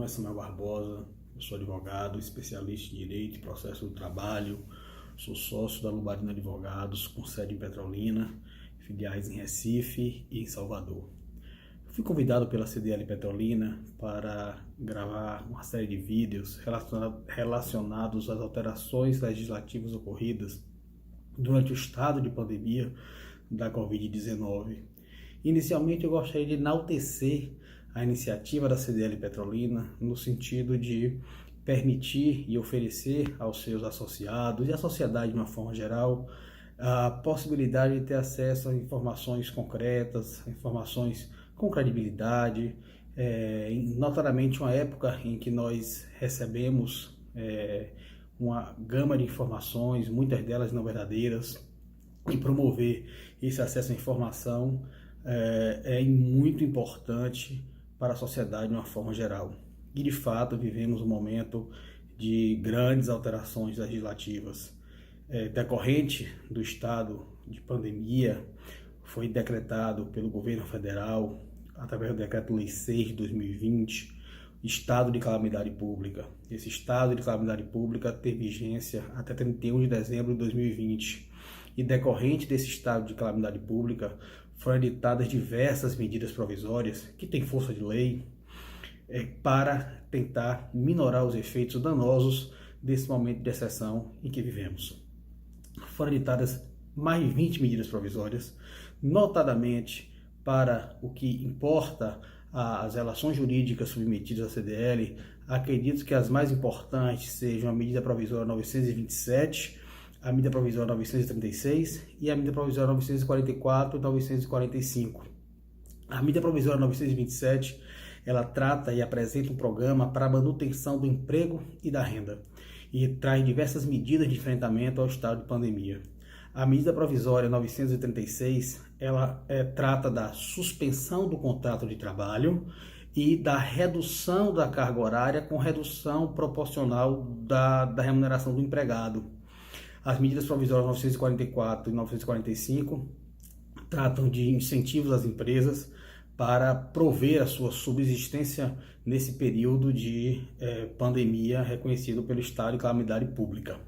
nome é Samuel Barbosa, eu sou advogado, especialista em Direito e Processo do Trabalho, sou sócio da Lubarina Advogados, com sede em Petrolina, filiais em Recife e em Salvador. Fui convidado pela CDL Petrolina para gravar uma série de vídeos relacionados às alterações legislativas ocorridas durante o estado de pandemia da Covid-19. Inicialmente, eu gostaria de enaltecer a iniciativa da CDL Petrolina no sentido de permitir e oferecer aos seus associados e à sociedade de uma forma geral a possibilidade de ter acesso a informações concretas, informações com credibilidade, notadamente uma época em que nós recebemos uma gama de informações, muitas delas não verdadeiras, e promover esse acesso à informação é muito importante para a sociedade de uma forma geral. E de fato vivemos um momento de grandes alterações legislativas. Decorrente do estado de pandemia, foi decretado pelo governo federal, através do Decreto-Lei 6 de 2020, estado de calamidade pública. Esse estado de calamidade pública tem vigência até 31 de dezembro de 2020. E decorrente desse estado de calamidade pública, foram editadas diversas medidas provisórias, que têm força de lei, para tentar minorar os efeitos danosos desse momento de exceção em que vivemos. Foram editadas mais de 20 medidas provisórias, notadamente para o que importa às relações jurídicas submetidas à CDL. Acredito que as mais importantes sejam a medida provisória 927, a medida provisória 936 e a medida provisória 944 e 945. A medida provisória 927, ela trata e apresenta um programa para a manutenção do emprego e da renda e traz diversas medidas de enfrentamento ao estado de pandemia. A medida provisória 936, ela trata da suspensão do contrato de trabalho e da redução da carga horária com redução proporcional da remuneração do empregado. As medidas provisórias 944 e 945 tratam de incentivos às empresas para prover a sua subsistência nesse período de pandemia reconhecido pelo estado de calamidade pública.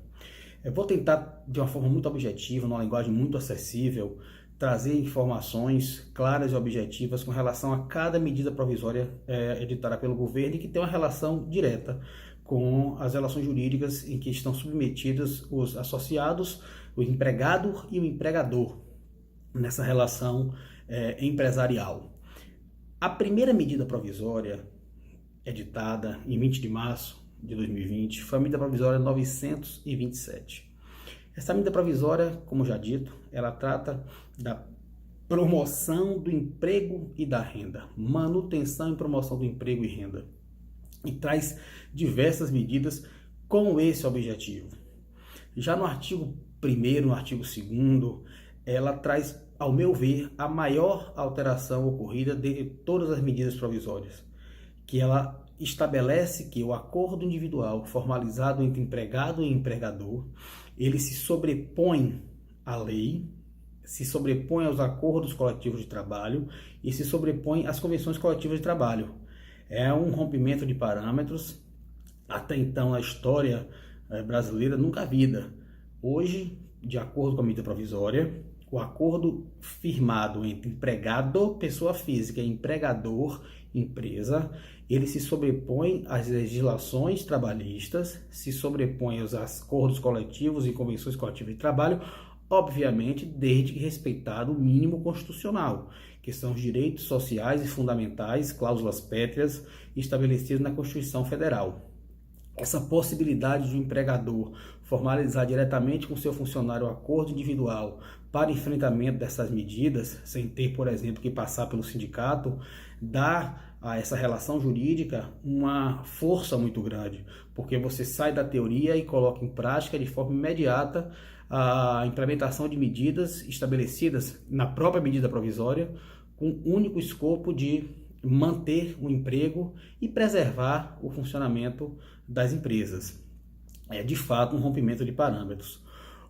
Eu vou tentar, de uma forma muito objetiva, numa linguagem muito acessível, trazer informações claras e objetivas com relação a cada medida provisória editada pelo governo e que tem uma relação direta com as relações jurídicas em que estão submetidos os associados, o empregado e o empregador nessa relação empresarial. A primeira medida provisória editada em 20 de março de 2020 foi a medida provisória 927. Essa medida provisória, como já dito, ela trata da promoção do emprego e da renda, manutenção e promoção do emprego e renda, e traz diversas medidas com esse objetivo. Já no artigo 1º, no artigo 2º, ela traz, ao meu ver, a maior alteração ocorrida de todas as medidas provisórias, que ela estabelece que o acordo individual formalizado entre empregado e empregador, ele se sobrepõe à lei, se sobrepõe aos acordos coletivos de trabalho e se sobrepõe às convenções coletivas de trabalho. É um rompimento de parâmetros, até então na história brasileira nunca vida. Hoje, de acordo com a medida provisória, o acordo firmado entre empregado, pessoa física, e empregador, empresa, ele se sobrepõe às legislações trabalhistas, se sobrepõe aos acordos coletivos e convenções coletivas de trabalho, obviamente desde que respeitado o mínimo constitucional, que são os direitos sociais e fundamentais, cláusulas pétreas, estabelecidas na Constituição Federal. Essa possibilidade de um empregador formalizar diretamente com seu funcionário o acordo individual para enfrentamento dessas medidas, sem ter, por exemplo, que passar pelo sindicato, dá a essa relação jurídica uma força muito grande, porque você sai da teoria e coloca em prática de forma imediata a implementação de medidas estabelecidas na própria medida provisória, com o único escopo de manter o emprego e preservar o funcionamento das empresas. É de fato um rompimento de parâmetros.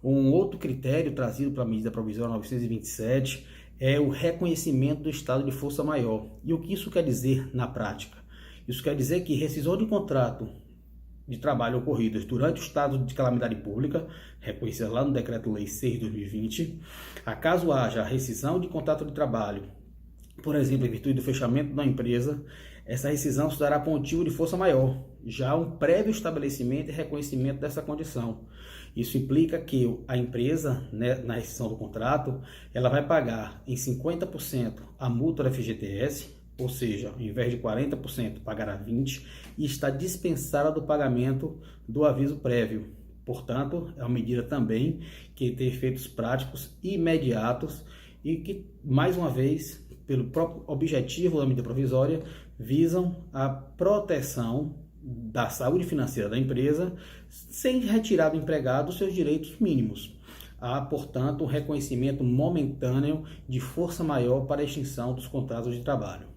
Um outro critério trazido para a medida provisória 927 é o reconhecimento do estado de força maior. E o que isso quer dizer na prática? Isso quer dizer que rescisão de contrato de trabalho ocorridas durante o estado de calamidade pública, reconhecida lá no Decreto-Lei 6 de 2020, acaso haja rescisão de contrato de trabalho, por exemplo, em virtude do fechamento da empresa, essa rescisão se dará por motivo de força maior, já um prévio estabelecimento e reconhecimento dessa condição. Isso implica que a empresa, né, na rescisão do contrato, ela vai pagar em 50% a multa da FGTS, ou seja, ao invés de 40%, pagará 20% e está dispensada do pagamento do aviso prévio. Portanto, é uma medida também que tem efeitos práticos imediatos e que, mais uma vez, pelo próprio objetivo da medida provisória, visam a proteção da saúde financeira da empresa sem retirar do empregado os seus direitos mínimos. Há, portanto, um reconhecimento momentâneo de força maior para a extinção dos contratos de trabalho.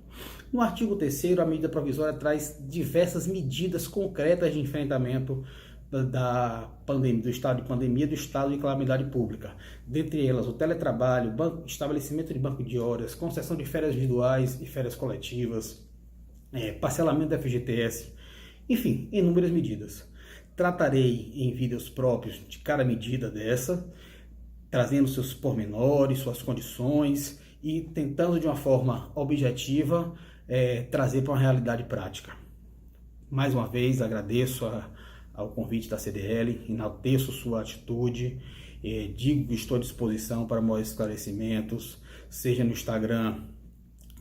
No artigo 3º, a medida provisória traz diversas medidas concretas de enfrentamento da pandemia, do estado de pandemia, do estado de calamidade pública. Dentre elas, o teletrabalho, estabelecimento de banco de horas, concessão de férias individuais e férias coletivas, parcelamento da FGTS, enfim, inúmeras medidas. Tratarei em vídeos próprios de cada medida dessa, trazendo seus pormenores, suas condições e tentando de uma forma objetiva trazer para uma realidade prática. Mais uma vez agradeço ao convite da CDL, enalteço sua atitude, digo que estou à disposição para maiores esclarecimentos, seja no Instagram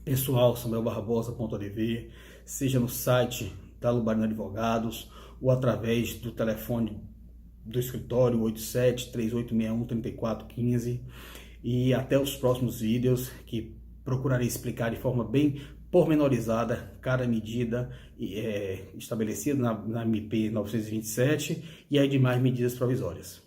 pessoal samuelbarbosa.adv, seja no site da Lubarino Advogados ou através do telefone do escritório 87-3861-3415 e até os próximos vídeos que procurarei explicar de forma bem pormenorizada cada medida estabelecida na MP 927 e as demais medidas provisórias.